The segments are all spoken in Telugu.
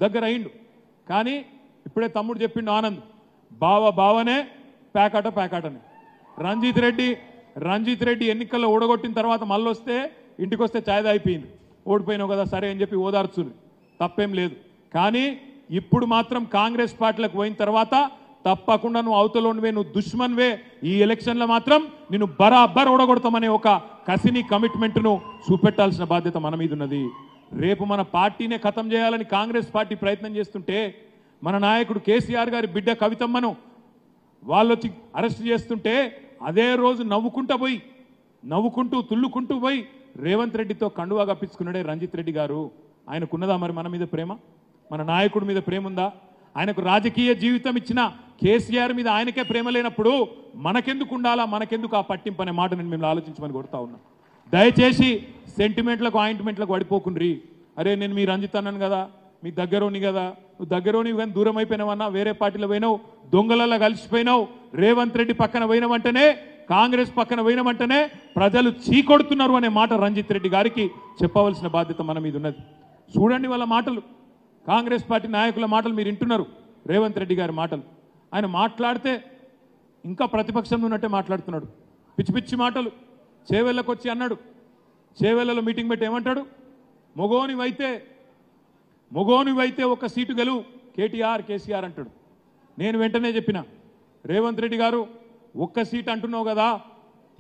దగ్గర అయిండు. కానీ ఇప్పుడే తమ్ముడు చెప్పిండు ఆనంద్, బావనే ప్యాకాటని. రంజిత్ రెడ్డి ఎన్నికల్లో ఓడగొట్టిన తర్వాత మళ్ళీ వస్తే ఇంటికి వస్తే ఛాయ్ అయిపోయింది, ఓడిపోయినావు కదా సరే అని చెప్పి ఓదార్చుని, తప్పేం లేదు. కానీ ఇప్పుడు మాత్రం కాంగ్రెస్ పార్టీలకు పోయిన తర్వాత తప్పకుండా నువ్వు అవతలోనివే, నువ్వు దుష్మన్వే, ఈ ఎలక్షన్లో మాత్రం నిన్ను బరాబర్ ఓడగొడతామనే ఒక కసిని కమిట్మెంట్ను చూపెట్టాల్సిన బాధ్యత మన మీద ఉన్నది. రేపు మన పార్టీనే ఖతం చేయాలని కాంగ్రెస్ పార్టీ ప్రయత్నం చేస్తుంటే, మన నాయకుడు కేసీఆర్ గారి బిడ్డ కవితమ్మను వాళ్ళొచ్చి అరెస్ట్ చేస్తుంటే అదే రోజు నవ్వుకుంటూ తుల్లుకుంటూ పోయి రేవంత్ రెడ్డితో కండువా కప్పించుకున్నాడే రంజిత్ రెడ్డి గారు. ఆయనకున్నదా మరి మన మీద ప్రేమ? మన నాయకుడి మీద ప్రేమ ఉందా? ఆయనకు రాజకీయ జీవితం ఇచ్చిన కేసీఆర్ మీద ఆయనకే ప్రేమ లేనప్పుడు మనకెందుకు ఉండాలా, మనకెందుకు ఆ పట్టింపు అనే మాట నేను మిమ్మల్ని ఆలోచించమని కొడతా ఉన్నా. దయచేసి సెంటిమెంట్లకు ఆయింట్మెంట్లకు పడిపోకుండ్రి. అరే నేను మీ రంజిత్ అన్నాను కదా, మీ దగ్గరోని కదా, నువ్వు దగ్గరోని కానీ దూరం అయిపోయినావన్నా, వేరే పార్టీలో పోయినావు, దొంగలలో కలిసిపోయినావు, రేవంత్ రెడ్డి పక్కన పోయినవంటనే, కాంగ్రెస్ పక్కన పోయినవంటనే ప్రజలు చీకొడుతున్నారు అనే మాట రంజిత్ రెడ్డి గారికి చెప్పవలసిన బాధ్యత మన మీద ఉన్నది. చూడండి వాళ్ళ మాటలు, కాంగ్రెస్ పార్టీ నాయకుల మాటలు మీరు వింటున్నారు, రేవంత్ రెడ్డి గారి మాటలు. ఆయన మాట్లాడితే ఇంకా ప్రతిపక్షంలో ఉన్నట్టే మాట్లాడుతున్నాడు, పిచ్చి పిచ్చి మాటలు. చేవెళ్ళకు వచ్చి అన్నాడు, చేవెళ్ళలో మీటింగ్ పెట్టి ఏమంటాడు, మొగోనివైతే ఒక సీటు గెలువు కేసీఆర్ అంటాడు. నేను వెంటనే చెప్పిన, రేవంత్ రెడ్డి గారు ఒక్క సీట్ అంటున్నావు కదా,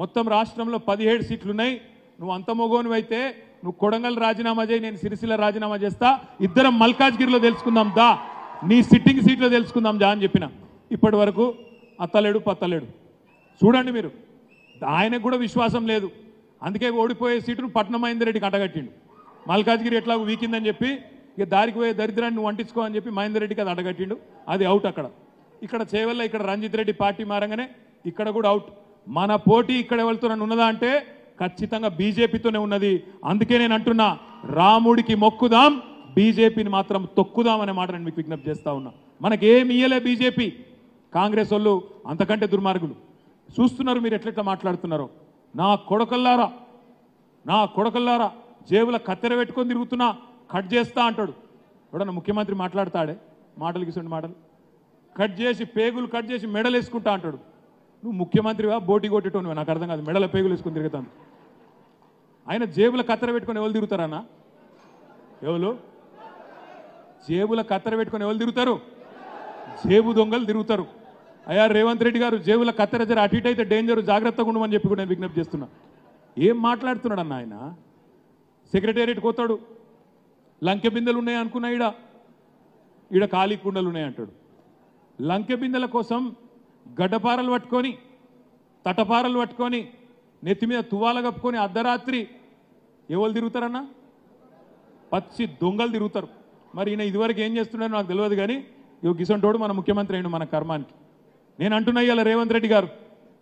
మొత్తం రాష్ట్రంలో 17 సీట్లున్నాయి, నువ్వు అంత మొగోనివైతే నువ్వు కొడంగల్ రాజీనామా చేయి, నేను సిరిసిల్ల రాజీనామా చేస్తా, ఇద్దరం మల్కాజ్గిరిలో తెలుసుకుందాం దా, నీ సిట్టింగ్ సీట్లో తెలుసుకుందాం దా అని చెప్పిన. ఇప్పటి వరకు అత్తలేడు పత్తలేడు. చూడండి మీరు, ఆయనకు కూడా విశ్వాసం లేదు, అందుకే ఓడిపోయే సీటును పట్నం మహేందర్ రెడ్డికి అడ్డగట్టిండు. మల్కాజ్గిరి ఎట్లాగో వీకిందని చెప్పి ఇక దారికి పోయే దరిద్రాన్ని నువ్వు అంటించుకో అని చెప్పి మహేందర్ రెడ్డికి అది అడ్డగట్టిండు, అది అవుట్. ఇక్కడ చేవల్ల ఇక్కడ రంజిత్ రెడ్డి పార్టీ మారంగానే ఇక్కడ కూడా అవుట్. మన పోటీ ఇక్కడ ఎవరితో ఉన్నదా అంటే ఖచ్చితంగా బీజేపీతోనే ఉన్నది. అందుకే నేను అంటున్నా, రాముడికి మొక్కుదాం, బీజేపీని మాత్రం తొక్కుదాం అనే మాట నేను మీకు విజ్ఞప్తి చేస్తా ఉన్నా. మనకేమి ఇయ్యలే బీజేపీ, కాంగ్రెస్ వాళ్ళు అంతకంటే దుర్మార్గులు. చూస్తున్నారు మీరు ఎట్లెట్లా మాట్లాడుతున్నారో. నా కొడకల్లారా జేబుల కత్తెర పెట్టుకొని తిరుగుతున్నా, కట్ చేస్తా అంటాడు. ఎవడన్నా ముఖ్యమంత్రి మాట్లాడతాడే మాటలు గిసండి మాటలు? కట్ చేసి పేగులు కట్ చేసి మెడలు వేసుకుంటా అంటాడు. నువ్వు ముఖ్యమంత్రివా బోటి కొట్టేటోనివా? నాకు అర్థం కాదు, మెడల పేగులు వేసుకొని తిరుగుతాను. ఆయన జేబుల కత్తెర పెట్టుకొని ఎవరు తిరుగుతారన్నా? జేబుల కత్తెర పెట్టుకొని ఎవరు తిరుగుతారు? జేబు దొంగలు తిరుగుతారు. అయ్యా రేవంత్ రెడ్డి గారు, జేబుల కత్తెర జర అటు ఇటు అయితే డేంజర్, జాగ్రత్తగా ఉండమని చెప్పి కూడా నేను విజ్ఞప్తి చేస్తున్నా. ఏం మాట్లాడుతున్నాడు అన్న ఆయన? సెక్రటేరియట్ కోతాడు, లంకె బిందెలు ఉన్నాయి అనుకున్నా, ఈడ ఖాళీ కుండలు ఉన్నాయి అంటాడు. లంకె బిందెల కోసం గడ్డపారలు పట్టుకొని, తటపారలు పట్టుకొని, నెత్తి మీద తువాల కప్పుకొని అర్ధరాత్రి ఎవరు తిరుగుతారన్నా? పచ్చి దొంగలు తిరుగుతారు. మరి ఈయన ఇదివరకు ఏం చేస్తున్నాడో నాకు తెలియదు, కానీ గిసంటోడు మన ముఖ్యమంత్రి అయిన మన కర్మానికి. నేను అంటున్నా ఇవాళ రేవంత్ రెడ్డి గారు,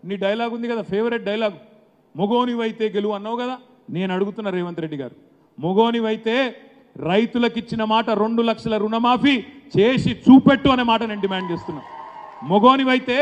నీ డైలాగ్ ఉంది కదా, ఫేవరెట్ డైలాగ్, మొగోనివైతే గెలువు అన్నావు కదా. నేను అడుగుతున్నా రేవంత్ రెడ్డి గారు, మొగోనివైతే రైతులకు ఇచ్చిన మాట 2 లక్షల రుణమాఫీ చేసి చూపెట్టు అనే మాట నేను డిమాండ్ చేస్తున్నా. మొగోనివైతే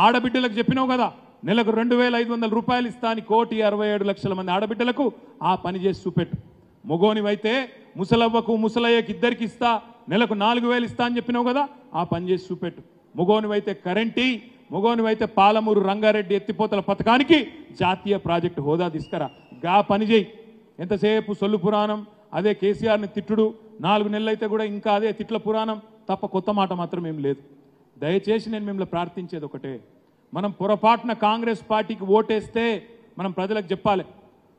ఆడబిడ్డలకు చెప్పినావు కదా, నెలకు 2,500 రూపాయలు ఇస్తా అని 1,67,00,000 మంది ఆడబిడ్డలకు ఆ పని చేసి చూపెట్టు. మొగోనివైతే ముసలవ్వకు ముసలయ్యకి ఇద్దరికి ఇస్తా, నెలకు 4,000 ఇస్తా అని చెప్పినావు కదా, ఆ పని చేసి చూపెట్టు. మొగోనివైతే కరెంటీ, మొగోనివైతే పాలమూరు రంగారెడ్డి ఎత్తిపోతల పథకానికి జాతీయ ప్రాజెక్టు హోదా తీసుకురా, గా పని చేయి. ఎంతసేపు సొల్లు పురాణం, అదే కేసీఆర్ని తిట్టుడు, 4 నెలలు అయితే కూడా ఇంకా అదే తిట్ల పురాణం తప్ప కొత్త మాట మాత్రం ఏం లేదు. దయచేసి నేను మిమ్మల్ని ప్రార్థించేది ఒకటే, మనం పొరపాటున కాంగ్రెస్ పార్టీకి ఓటేస్తే మనం ప్రజలకు చెప్పాలి,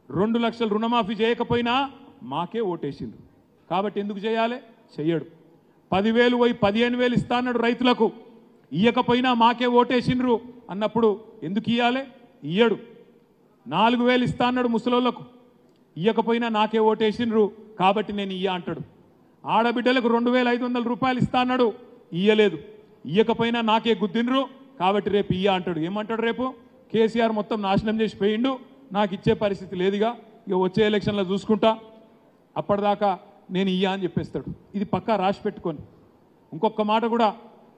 2 లక్షల రుణమాఫీ చేయకపోయినా మాకే ఓటేసిండ్రు కాబట్టి ఎందుకు చేయాలి? చెయ్యడు. 10,000 పోయి 15,000 ఇస్తా అన్నాడు రైతులకు, ఇయ్యకపోయినా మాకే ఓటేసిండ్రు అన్నప్పుడు ఎందుకు ఇయ్యాలి? ఇయ్యడు. 4,000 ఇస్తా అన్నాడు ముసలోళ్లకు, ఇయ్యకపోయినా నాకే ఓటేసిండ్రు కాబట్టి నేను ఇయ్య అంటాడు. ఆడబిడ్డలకు 2,500 రూపాయలు ఇస్తా అన్నాడు, ఇయ్యలేదు, ఇయ్యకపోయినా నాకే గుద్దిండ్రు కాబట్టి రేపు ఇయ్య అంటాడు. ఏమంటాడు రేపు? కేసీఆర్ మొత్తం నాశనం చేసి పోయిండు, నాకు ఇచ్చే పరిస్థితి లేదుగా, ఇక వచ్చే ఎలక్షన్లో చూసుకుంటా, అప్పటిదాకా నేను ఇయ్య అని చెప్పేస్తాడు. ఇది పక్కా రాసి పెట్టుకొని. ఇంకొక మాట కూడా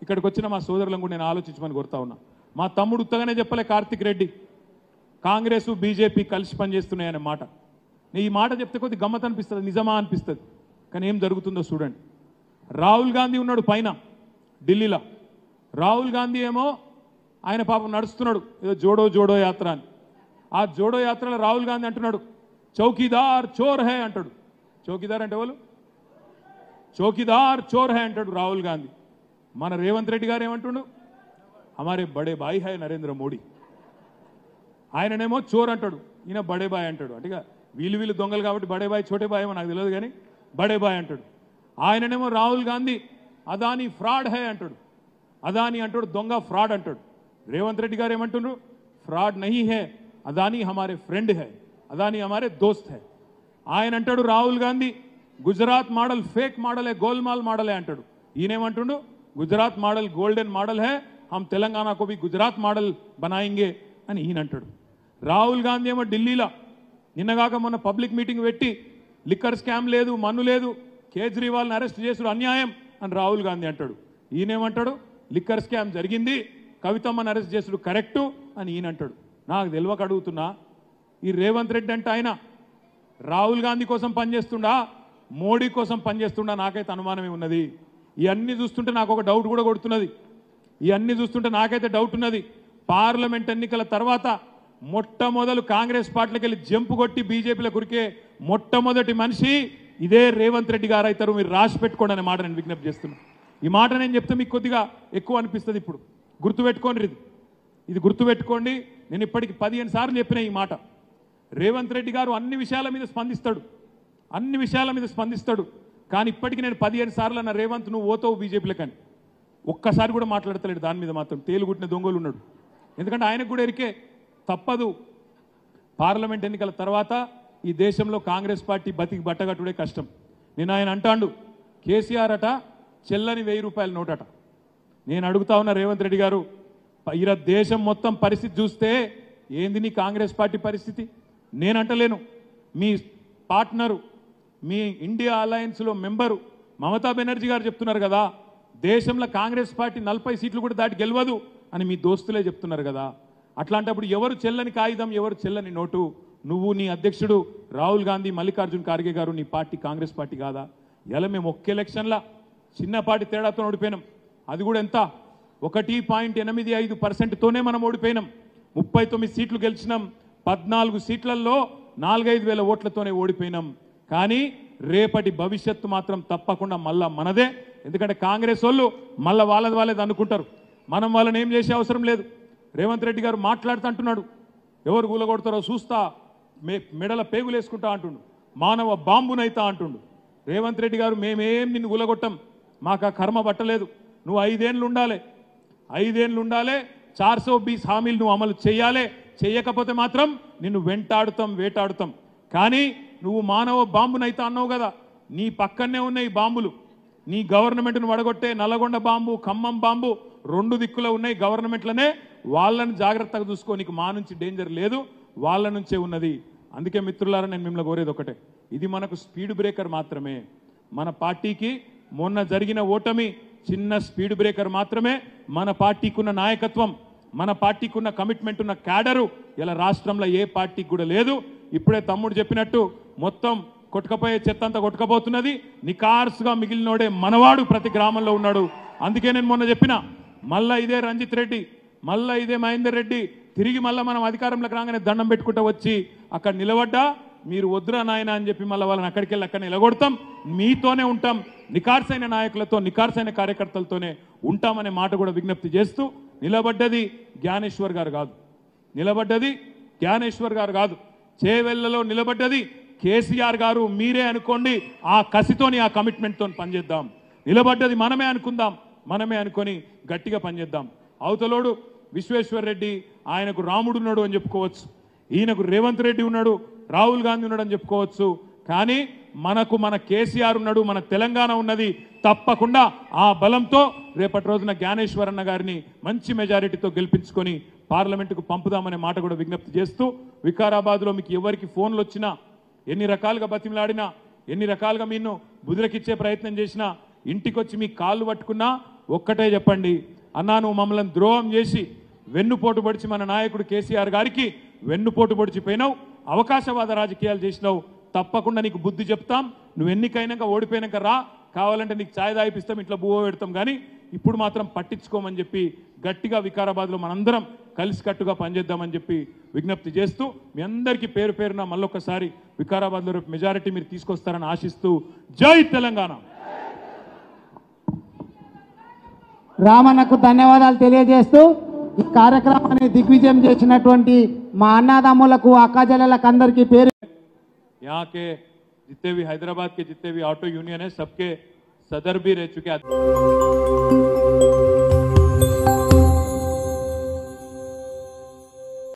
ఇక్కడికి వచ్చిన మా సోదరులను కూడా నేను ఆలోచించమని కోరుతా ఉన్నా. మా తమ్ముడు ఉత్తగానే చెప్పలే కార్తిక్ రెడ్డి, కాంగ్రెస్ బీజేపీ కలిసి పనిచేస్తున్నాయనే మాట. ఈ మాట చెప్తే కొద్ది గమ్మత్ అనిపిస్తుంది, నిజమా అనిపిస్తుంది, కానీ ఏం జరుగుతుందో చూడండి. రాహుల్ గాంధీ ఉన్నాడు పైన ఢిల్లీలో. రాహుల్ గాంధీ ఏమో ఆయన పాపం నడుస్తున్నాడు ఏదో జోడో జోడో యాత్ర అని. ఆ జోడో యాత్రలో రాహుల్ గాంధీ అంటున్నాడు చౌకీదార్ చోర్ హై అంటాడు. చౌకీదార్ అంటే వాళ్ళు చౌకీదార్ చోర్ హై అంటాడు రాహుల్ గాంధీ. మన రేవంత్ రెడ్డి గారు ఏమంటుండు హమారే బడే బాయ్ హై నరేంద్ర మోడీ. ఆయననేమో చోర్ అంటాడు, ఈయన బడే బాయ్ అంటాడు. అంటే వీళ్ళు దొంగలు కాబట్టి బడే బాయ్ చోటే బాయ్ ఏమో నాకు తెలియదు కానీ బడే బాయ్ అంటాడు. ఆయననేమో రాహుల్ గాంధీ అదానీ ఫ్రాడ్ హై అంటాడు. అదానీ అంటాడు దొంగ ఫ్రాడ్ అంటాడు. రేవంత్ రెడ్డి గారు ఏమంటున్నారు ఫ్రాడ్ నహీ హై అదానీ హమారే ఫ్రెండ్ హై అదానీ హమారే దోస్త్ హై. ఆయన అంటాడు Rahul Gandhi Gujarat model fake model హై గోల్మాల్ మోడల్ హై అంటాడు. ఈయనేమంటుండు గుజరాత్ మోడల్ గోల్డెన్ మోడల్ హై హమ్ తెలంగాణ కో భీ గుజరాత్ మోడల్ బనాయింగే అని ఈయన అంటాడు. రాహుల్ గాంధీ ఏమో ఢిల్లీలో నిన్నగాక మొన్న పబ్లిక్ మీటింగ్ పెట్టి లిక్కర్ స్కామ్ లేదు మన్ను లేదు కేజ్రీవాల్ని అరెస్ట్ చేసుడు అన్యాయం అని రాహుల్ గాంధీ అంటాడు. ఈయనేమంటాడు లిక్కర్ స్కామ్ జరిగింది కవితమ్మని అరెస్ట్ చేసుడు కరెక్టు అని ఈయన అంటాడు. నాకు తెలియక అడుగుతున్నా ఈ రేవంత్ రెడ్డి అంటే ఆయన రాహుల్ గాంధీ కోసం పనిచేస్తుండా మోడీ కోసం పనిచేస్తుండా నాకైతే అనుమానమే ఉన్నది. ఇవన్నీ చూస్తుంటే నాకు ఒక డౌట్ కూడా కొడుతున్నది. ఇవన్నీ చూస్తుంటే నాకైతే డౌట్ ఉన్నది. పార్లమెంట్ ఎన్నికల తర్వాత మొట్టమొదలు కాంగ్రెస్ పార్టీలకు వెళ్ళి జంపు కొట్టి బీజేపీలో కురికే మొట్టమొదటి మనిషి ఇదే రేవంత్ రెడ్డి గారు అవుతారు. మీరు రాసి పెట్టుకోండి అనే మాట నేను విజ్ఞప్తి చేస్తున్నా. ఈ మాట నేను చెప్తే మీకు కొద్దిగా ఎక్కువ అనిపిస్తుంది. ఇప్పుడు గుర్తుపెట్టుకోండి, ఇది గుర్తుపెట్టుకోండి. నేను ఇప్పటికి 15 సార్లు చెప్పిన ఈ మాట. రేవంత్ రెడ్డి గారు అన్ని విషయాల మీద స్పందిస్తాడు. కానీ ఇప్పటికి నేను 15 సార్లు అన్న రేవంత్ నువ్వు ఓతావు బీజేపీలో కానీ ఒక్కసారి కూడా మాట్లాడతలేడు. దాని మీద మాత్రం తేలుగుట్టిన దొంగలు ఉన్నాడు. ఎందుకంటే ఆయనకు కూడా ఎరికే తప్పదు. పార్లమెంట్ ఎన్నికల తర్వాత ఈ దేశంలో కాంగ్రెస్ పార్టీ బతికి బట్టగట్టుడే కష్టం. నేను ఆయన అంటాడు కేసీఆర్ అట చెల్లని 1000 రూపాయల నోటట. నేను అడుగుతా ఉన్న రేవంత్ రెడ్డి గారు ఈర దేశం మొత్తం పరిస్థితి చూస్తే ఏంది నీ కాంగ్రెస్ పార్టీ పరిస్థితి? నేను అంటలేను, మీ పార్ట్నరు మీ ఇండియా అలయన్స్లో మెంబరు మమతా బెనర్జీ గారు చెప్తున్నారు కదా దేశంలో కాంగ్రెస్ పార్టీ 40 సీట్లు కూడా దాటి గెలవదు అని మీ దోస్తులే చెప్తున్నారు కదా. అట్లాంటప్పుడు ఎవరు చెల్లని కాగితం ఎవరు చెల్లని నోటు? నువ్వు నీ అధ్యక్షుడు రాహుల్ గాంధీ మల్లికార్జున్ ఖార్గే గారు నీ పార్టీ కాంగ్రెస్ పార్టీ కాదా? ఇలా మేము ఒక్క ఎలక్షన్లా చిన్నపాటి తేడాతో ఓడిపోయినాం. అది కూడా ఎంత 1.85%తోనే మనం ఓడిపోయినాం. 39 సీట్లు గెలిచినాం. 14 సీట్లలో 4-5 వేల ఓట్లతోనే ఓడిపోయినాం. కానీ రేపటి భవిష్యత్తు మాత్రం తప్పకుండా మళ్ళా మనదే. ఎందుకంటే కాంగ్రెస్ వాళ్ళు మళ్ళీ వాళ్ళది అనుకుంటారు. మనం వాళ్ళని ఏం చేసే అవసరం లేదు. రేవంత్ రెడ్డి గారు మాట్లాడుతూ అంటున్నాడు ఎవరు కూలగొడతారో చూస్తా మెడల పేగులు వేసుకుంటా అంటుండు, మానవ బాంబునైతా అంటుండు. రేవంత్ రెడ్డి గారు మేమేం నిన్ను కూలగొట్టం, మాకు ఆ కర్మ పట్టలేదు. నువ్వు 5 ఏళ్ళు ఉండాలి, 5 ఏళ్ళు ఉండాలి, 420 హామీలు నువ్వు అమలు చేయాలి. చేయకపోతే మాత్రం నిన్ను వేటాడుతాం. కానీ నువ్వు మానవ బాంబునైతా అన్నావు కదా, నీ పక్కనే ఉన్నాయి బాంబులు. నీ గవర్నమెంట్ను వడగొట్టే నల్లగొండ బాంబు ఖమ్మం బాంబు 2 దిక్కులో ఉన్నాయి గవర్నమెంట్లనే. వాళ్ళని జాగ్రత్తగా చూసుకో, నీకు మా నుంచి డేంజర్ లేదు, వాళ్ళ నుంచే ఉన్నది. అందుకే మిత్రులారా నేను మిమ్మల్ని కోరేది ఒకటే, ఇది మనకు స్పీడ్ బ్రేకర్ మాత్రమే. మన పార్టీకి మొన్న జరిగిన ఓటమి చిన్న స్పీడ్ బ్రేకర్ మాత్రమే. మన పార్టీకి ఉన్న నాయకత్వం, మన పార్టీకి ఉన్న కమిట్మెంట్ ఉన్న క్యాడరు ఇలా రాష్ట్రంలో ఏ పార్టీకి కూడా లేదు. ఇప్పుడే తమ్ముడు చెప్పినట్టు మొత్తం కొట్టుకపోయే చెత్త అంతా కొట్టుకపోతున్నది. నికార్సుగా మిగిలినోడే మనవాడు ప్రతి గ్రామంలో ఉన్నాడు. అందుకే నేను మొన్న చెప్పిన మళ్ళా ఇదే రంజిత్ రెడ్డి, మళ్ళా ఇదే మహేందర్ రెడ్డి తిరిగి మళ్ళీ మనం అధికారంలోకి రాగానే దండం పెట్టుకుంటూ వచ్చి అక్కడ నిలబడ్డా మీరు వద్దురా నాయన అని చెప్పి మళ్ళీ వాళ్ళని అక్కడికి వెళ్ళి అక్కడ నిలగొడతాం. మీతోనే ఉంటాం, నికార్సైన నాయకులతో నికార్సైన కార్యకర్తలతోనే ఉంటామనే మాట కూడా విజ్ఞప్తి చేస్తూ, నిలబడ్డది జ్ఞానేశ్వర్ గారు కాదు, చేవెళ్లలో నిలబడ్డది కేసీఆర్ గారు. మీరే అనుకోండి, ఆ కసితోని ఆ కమిట్మెంట్తో పనిచేద్దాం. నిలబడ్డది మనమే అనుకుందాం, మనమే అనుకొని గట్టిగా పనిచేద్దాం. అవతలోడు విశ్వేశ్వర్ రెడ్డి ఆయనకు రాముడు ఉన్నాడు అని చెప్పుకోవచ్చు, ఈయనకు రేవంత్ రెడ్డి ఉన్నాడు, రాహుల్ గాంధీ ఉన్నాడు అని చెప్పుకోవచ్చు. కానీ మనకు మన కేసీఆర్ ఉన్నాడు, మన తెలంగాణ ఉన్నది. తప్పకుండా ఆ బలంతో రేపటి రోజున జ్ఞానేశ్వర్ అన్న గారిని మంచి మెజారిటీతో గెలిపించుకొని పార్లమెంటుకు పంపుదామనే మాట కూడా విజ్ఞప్తి చేస్తూ, వికారాబాద్లో మీకు ఎవరికి ఫోన్లు వచ్చినా, ఎన్ని రకాలుగా బతిమలాడినా, ఎన్ని రకాలుగా మీను బుదిరకిచ్చే ప్రయత్నం చేసినా, ఇంటికి వచ్చి మీ కాళ్ళు పట్టుకున్నా ఒక్కటే చెప్పండి, అన్నా నువ్వు మమ్మల్ని ద్రోహం చేసి వెన్నుపోటు పొడిచి మన నాయకుడు కేసీఆర్ గారికి వెన్నుపోటు పొడిచిపోయినావు, అవకాశవాద రాజకీయాలు చేసినావు, తప్పకుండా నీకు బుద్ధి చెప్తాం. నువ్వు ఎన్నికైనాక ఓడిపోయినాక రా, కావాలంటే నీకు ఛాయ్ తాగిపిస్తాం, ఇంట్లో బువ్వ పెడతాం, కానీ ఇప్పుడు మాత్రం పట్టించుకోమని చెప్పి గట్టిగా వికారాబాద్లో మనందరం కలిసికట్టుగా పనిచేద్దామని చెప్పి విజ్ఞప్తి చేస్తూ మీ అందరికీ పేరు పేరున మళ్ళొక్కసారి వికారాబాద్లో రేపు మెజారిటీ మీరు తీసుకొస్తారని ఆశిస్తూ జై తెలంగాణ. రామన్నకు ధన్యవాదాలు తెలియజేస్తూ ఈ కార్యక్రమాన్ని దిగ్విజయం చేసినటువంటి మా అన్నదమ్ములకు అక్కజల్లలకు అందరికీ పేరు यहाँ के जितने भी हैदराबाद के जितने भी ऑटो यूनियन है सबके सदर भी रह चुके हैं.